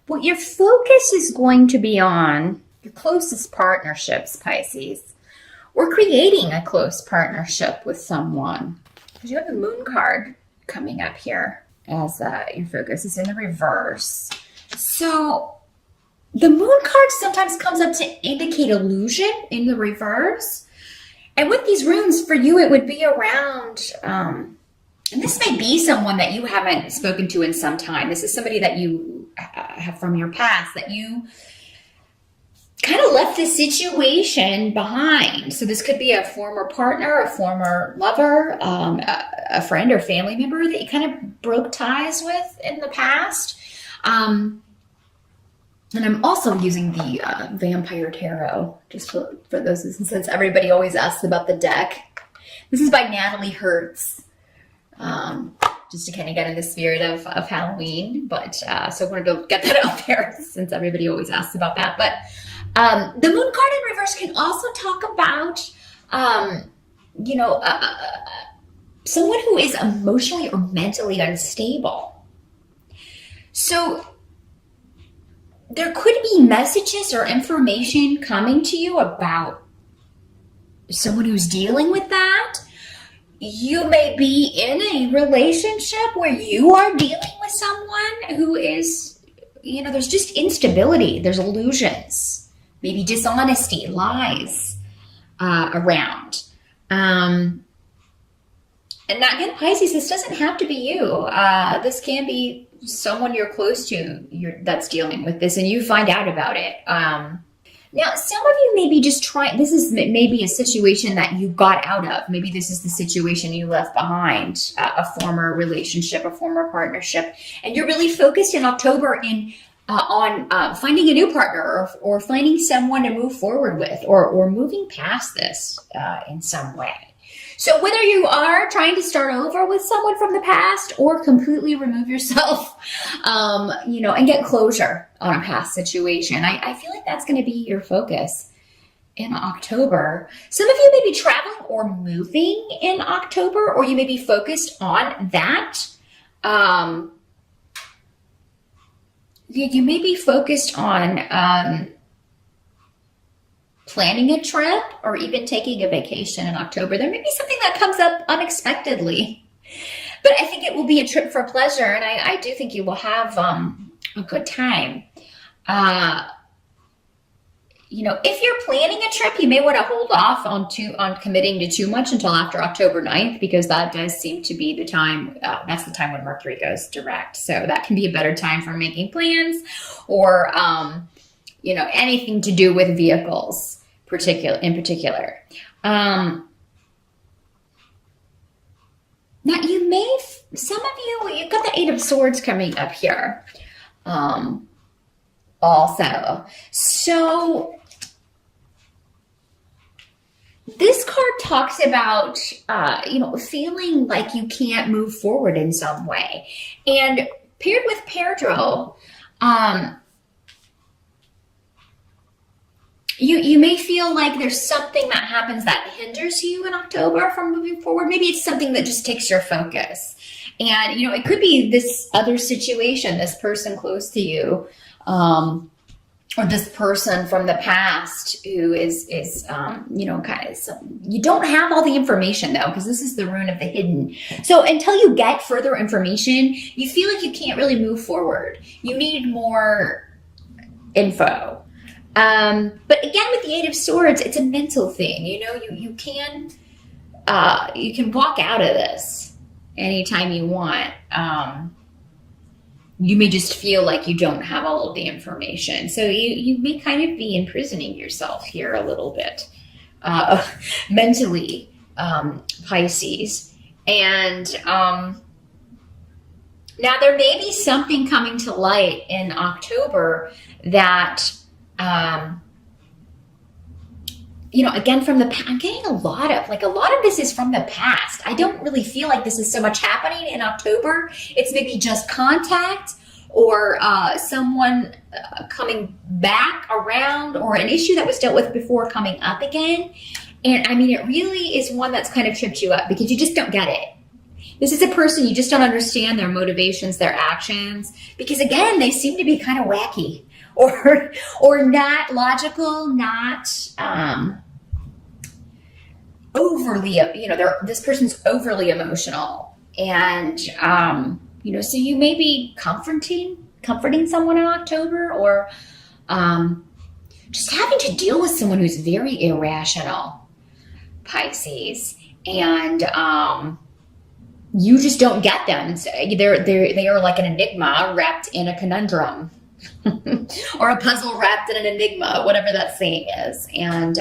What your focus is going to be on your closest partnerships, Pisces, or creating a close partnership with someone. Because you have the Moon card coming up here as your focus is in the reverse. So the Moon card sometimes comes up to indicate illusion in the reverse. And with these runes, for you, it would be around, and this may be someone that you haven't spoken to in some time. This is somebody that you have from your past that you kind of left this situation behind. So this could be a former partner, a former lover, a friend or family member that you kind of broke ties with in the past. And I'm also using the Vampire Tarot, just for those, since everybody always asks about the deck. This is by Natalie Hertz, just to kind of get in the spirit of Halloween. But so I wanted to get that out there since everybody always asks about that. But the Moon card in reverse can also talk about, someone who is emotionally or mentally unstable. So there could be messages or information coming to you about someone who's dealing with that. You may be in a relationship where you are dealing with someone who is, there's just instability. There's illusions, maybe dishonesty, lies around. And that, again, Pisces, this doesn't have to be you. This can be someone you're close to that's dealing with this, and you find out about it. Now, some of you may be just trying, this is maybe a situation that you got out of. Maybe this is the situation you left behind, a former relationship, a former partnership, and you're really focused in October on finding a new partner or finding someone to move forward with or moving past this in some way. So whether you are trying to start over with someone from the past or completely remove yourself, and get closure on a past situation, I feel like that's going to be your focus in October. Some of you may be traveling or moving in October, or you may be focused on that. You may be focused on planning a trip or even taking a vacation in October. There may be something that comes up unexpectedly, but I think it will be a trip for pleasure, and I do think you will have a good time. If you're planning a trip, you may want to hold off on committing to too much until after October 9th, because that does seem to be the time, that's the time when Mercury goes direct. So that can be a better time for making plans or, anything to do with vehicles in particular. Now you may, some of you've got the Eight of Swords coming up here also. So this card talks about, feeling like you can't move forward in some way. And paired with Pedro, you may feel like there's something that happens that hinders you in October from moving forward. Maybe it's something that just takes your focus. And, it could be this other situation, this person close to you, or this person from the past who is kind of you don't have all the information though, because this is the rune of the hidden. So until you get further information, you feel like you can't really move forward. You need more info. But again, with the Eight of Swords, it's a mental thing. You can walk out of this anytime you want. You may just feel like you don't have all of the information. So you may kind of be imprisoning yourself here a little bit, mentally, Pisces. And, now there may be something coming to light in October that, again, from the past, I'm getting a lot of this is from the past. I don't really feel like this is so much happening in October. It's maybe just contact or someone coming back around, or an issue that was dealt with before coming up again. And I mean, it really is one that's kind of tripped you up because you just don't get it. This is a person you just don't understand their motivations, their actions, because again, they seem to be kind of wacky or not logical, not overly, this person's overly emotional. And, so you may be comforting someone in October, or just having to deal with someone who's very irrational, Pisces. And you just don't get them. They are like an enigma wrapped in a conundrum. Or a puzzle wrapped in an enigma, whatever that saying is. And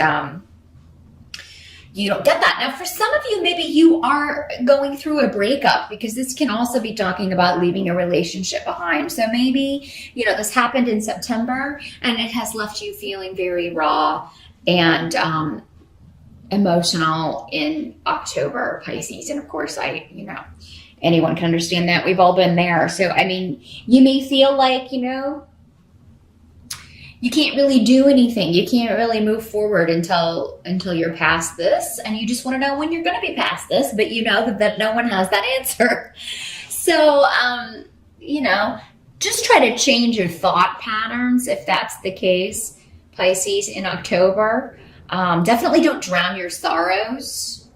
you don't get that. Now, for some of you, maybe you are going through a breakup, because this can also be talking about leaving a relationship behind. So maybe, this happened in September and it has left you feeling very raw and emotional in October, Pisces. And of course, anyone can understand that. We've all been there. So, you may feel like, you can't really do anything. You can't really move forward until you're past this. And you just want to know when you're going to be past this, but you know that no one has that answer. So, just try to change your thought patterns if that's the case, Pisces, in October. Definitely don't drown your sorrows.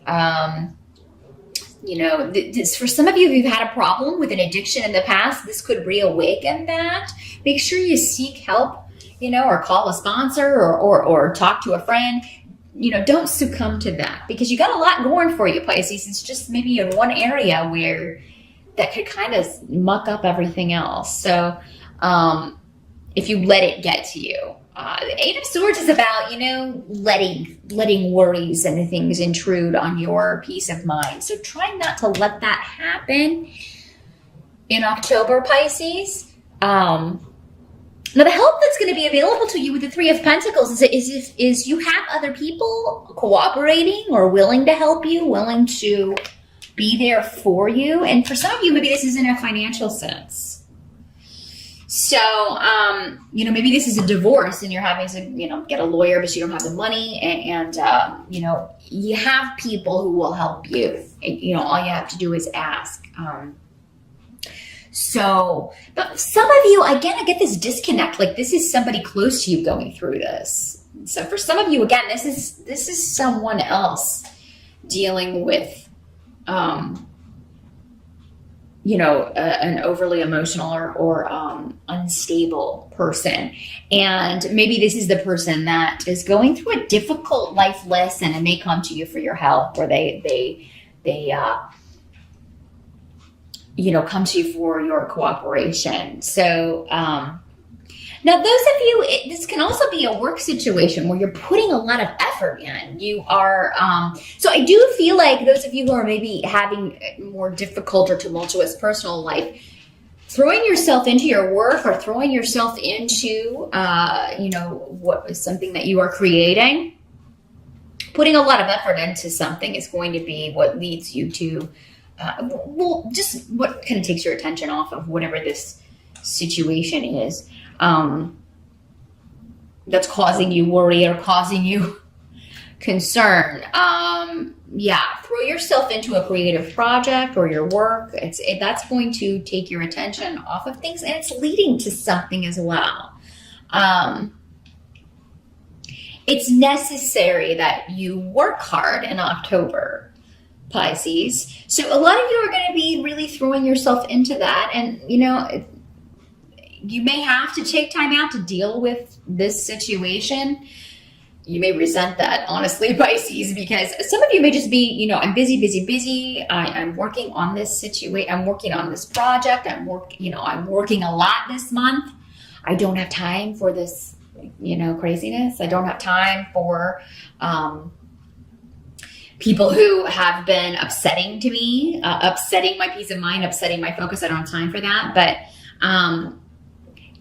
For some of you, if you've had a problem with an addiction in the past, this could reawaken that. Make sure you seek help, or call a sponsor or talk to a friend. Don't succumb to that, because you got a lot going for you, Pisces. It's just maybe in one area where that could kind of muck up everything else. So if you let it get to you. The Eight of Swords is about, letting worries and things intrude on your peace of mind. So try not to let that happen in October, Pisces. Now, the help that's going to be available to you with the Three of Pentacles is you have other people cooperating or willing to help you, willing to be there for you. And for some of you, maybe this is in a financial sense. So, maybe this is a divorce and you're having to, get a lawyer, but you don't have the money. And you have people who will help you. All you have to do is ask. But some of you, again, I get this disconnect. Like, this is somebody close to you going through this. So for some of you, again, this is someone else dealing with, an overly emotional or unstable person. And maybe this is the person that is going through a difficult life lesson and they come to you for your help, or they come to you for your cooperation. So, now, those of you, this can also be a work situation where you're putting a lot of effort in. You are, so I do feel like those of you who are maybe having a more difficult or tumultuous personal life, throwing yourself into your work or throwing yourself into, what is something that you are creating, putting a lot of effort into something is going to be what leads you to, just what kind of takes your attention off of whatever this situation is. That's causing you worry or causing you concern. Throw yourself into a creative project or your work. That's going to take your attention off of things, and it's leading to something as well. It's necessary that you work hard in October, Pisces. So a lot of you are going to be really throwing yourself into that, and you may have to take time out to deal with this situation. You may resent that, honestly, Pisces, because some of you may just be, I'm busy. I'm working on this situation. I'm working on this project. I'm working a lot this month. I don't have time for this, craziness. I don't have time for people who have been upsetting to me, upsetting my peace of mind, upsetting my focus. I don't have time for that. But,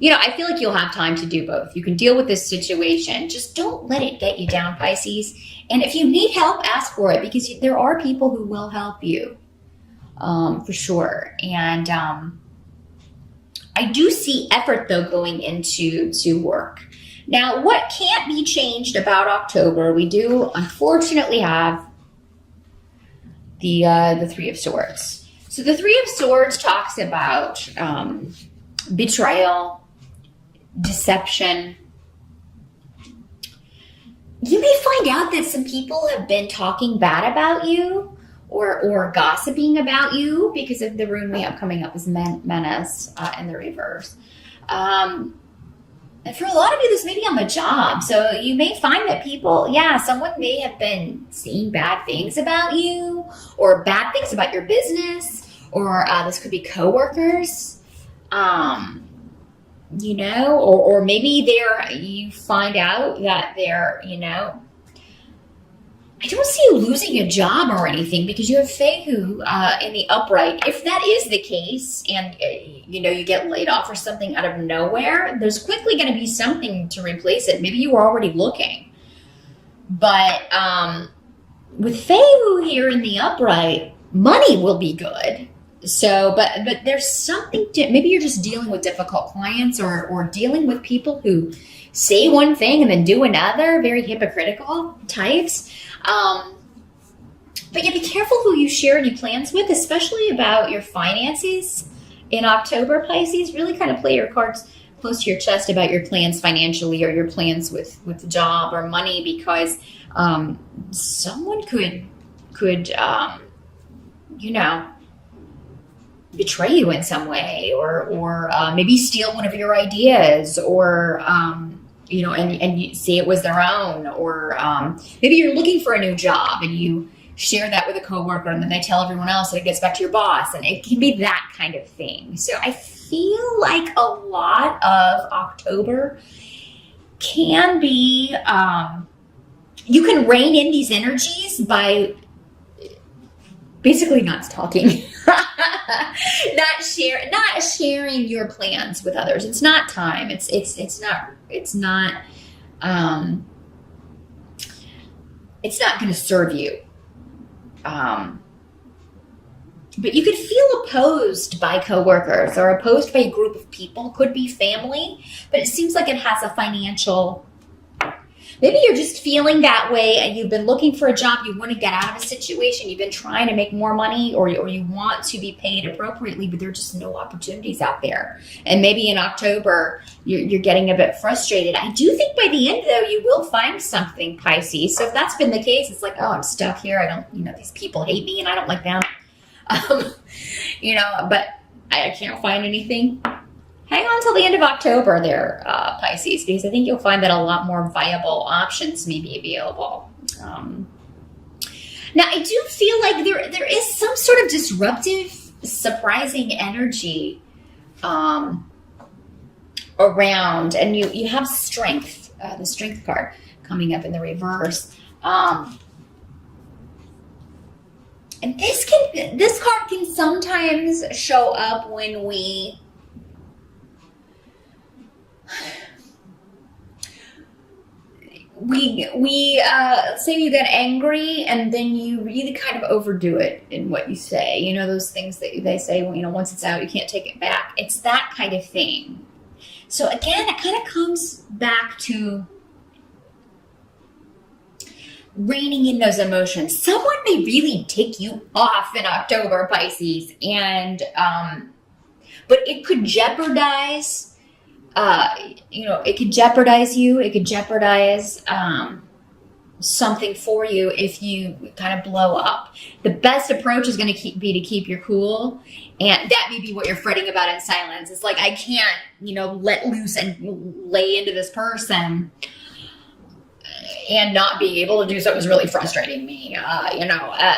I feel like you'll have time to do both. You can deal with this situation. Just don't let it get you down, Pisces. And if you need help, ask for it, because there are people who will help you, for sure. And I do see effort, though, going into work. Now, what can't be changed about October, we do unfortunately have the Three of Swords. So the Three of Swords talks about betrayal, deception. You may find out that some people have been talking bad about you or gossiping about you because of the rune we have coming up as menace in the reverse. And for a lot of you, this may be on the job. So you may find that someone may have been saying bad things about you or bad things about your business, or this could be coworkers, or maybe you find out that they're, I don't see you losing a job or anything because you have Fehu in the upright. If that is the case and, you get laid off or something out of nowhere, there's quickly going to be something to replace it. Maybe you were already looking. But with Fehu here in the upright, money will be good. So, but there's something maybe you're just dealing with difficult clients or dealing with people who say one thing and then do another, very hypocritical types. But be careful who you share any plans with, especially about your finances in October, Pisces. Really kind of play your cards close to your chest about your plans financially or your plans with the job or money, because someone could betray you in some way or maybe steal one of your ideas or and you say it was their own, or maybe you're looking for a new job and you share that with a coworker and then they tell everyone else and it gets back to your boss, and it can be that kind of thing. So I feel like a lot of October can be, you can rein in these energies by basically not talking, not sharing your plans with others. It's not time. It's not going to serve you. But you could feel opposed by coworkers or opposed by a group of people. Could be family, but it seems like it has a financial. Maybe you're just feeling that way and you've been looking for a job. You want to get out of a situation. You've been trying to make more money or you want to be paid appropriately, but there are just no opportunities out there. And maybe in October, you're getting a bit frustrated. I do think by the end, though, you will find something, Pisces. So if that's been the case, it's like, oh, I'm stuck here. I don't, these people hate me and I don't like them. But I can't find anything. Hang on till the end of October there, Pisces, because I think you'll find that a lot more viable options may be available. Now, I do feel like there is some sort of disruptive, surprising energy around, and you have strength, the strength card coming up in the reverse. And this card can sometimes show up when we say you get angry and then you really kind of overdo it in what you say. Those things that they say, once it's out, you can't take it back. It's that kind of thing. So again, it kind of comes back to reining in those emotions. Someone may really take you off in October, Pisces, and but it could jeopardize it could jeopardize you. It could jeopardize something for you if you kind of blow up. The best approach is going to be to keep your cool, and that may be what you're fretting about in silence. It's like, I can't, let loose and lay into this person and not being able to do so is really frustrating me,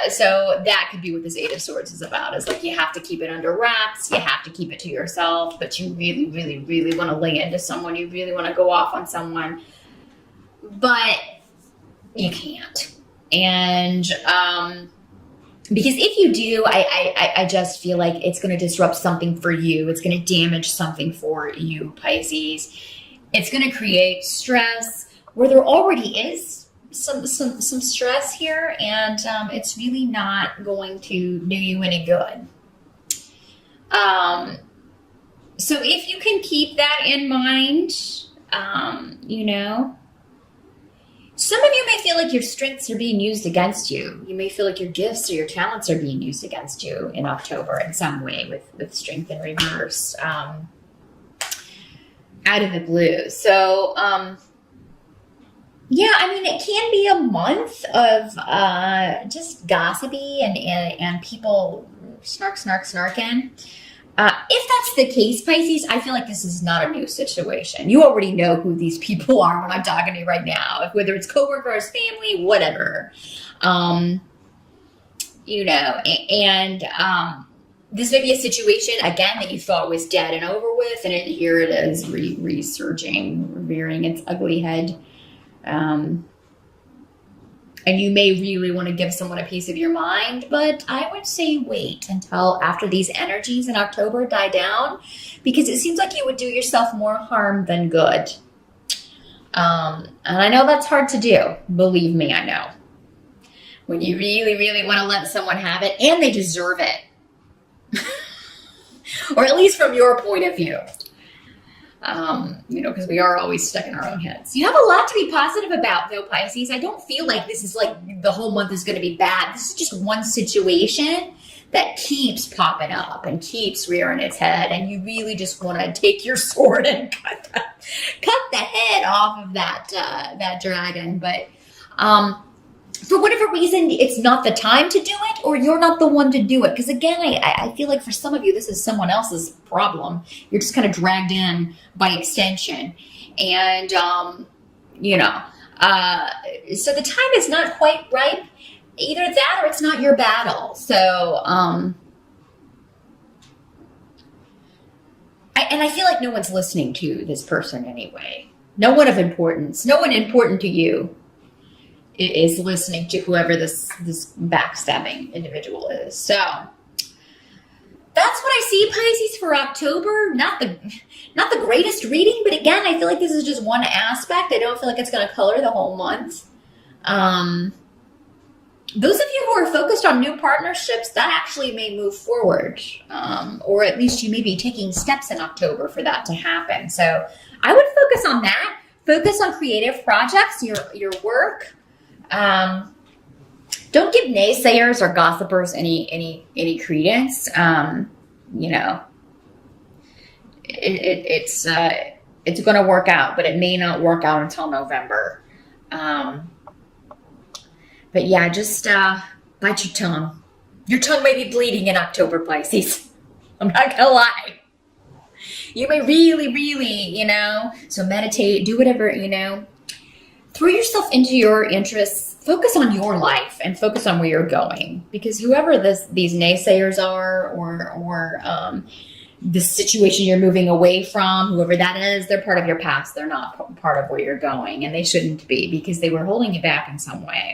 so that could be what this Eight of Swords is about. It's like, you have to keep it under wraps, you have to keep it to yourself, but you really, really, really want to lay into someone, you really want to go off on someone, but you can't. And because if you do, I just feel like it's going to disrupt something for you. It's going to damage something for you, Pisces. It's going to create stress where there already is some stress here, and it's really not going to do you any good. So if you can keep that in mind, Some of you may feel like your strengths are being used against you. You may feel like your gifts or your talents are being used against you in October in some way with strength in reverse, out of the blue. So, yeah, I mean, it can be a month of just gossipy and people snarking. If that's the case, Pisces, I feel like this is not a new situation. You already know who these people are when I'm talking to you right now, whether it's coworkers, family, whatever. This may be a situation, again, that you thought was dead and over with, and here it is resurging, rearing its ugly head. And you may really want to give someone a piece of your mind, but I would say wait until after these energies in October die down, because it seems like you would do yourself more harm than good. And I know that's hard to do. Believe me, I know. When you really, really want to let someone have it, and they deserve it. Or at least from your point of view. Because we are always stuck in our own heads. You have a lot to be positive about, though, Pisces. I don't feel like this is like the whole month is going to be bad. This is just one situation that keeps popping up and keeps rearing its head. And you really just want to take your sword and cut the head off of that dragon. But for whatever reason, it's not the time to do it, or you're not the one to do it. Because again, I feel like for some of you, this is someone else's problem. You're just kind of dragged in by extension. And, so the time is not quite right. Either that or it's not your battle. So, I feel like no one's listening to this person anyway. No one of importance. No one important to you is listening to whoever this backstabbing individual is. So that's what I see, Pisces, for October. Not the greatest reading, but again, I feel like this is just one aspect. I don't feel like it's going to color the whole month. Those of you who are focused on new partnerships, that actually may move forward, or at least you may be taking steps in October for that to happen. So I would focus on that. Focus on creative projects, your work. Don't give naysayers or gossipers any credence. It's going to work out, but it may not work out until November. But yeah, just bite your tongue. Your tongue may be bleeding in October, Pisces. I'm not gonna lie. You may really, really, so meditate, do whatever, throw yourself into your interests, focus on your life and focus on where you're going, because whoever these naysayers are, or the situation you're moving away from, whoever that is, they're part of your past. They're not part of where you're going, and they shouldn't be, because they were holding you back in some way.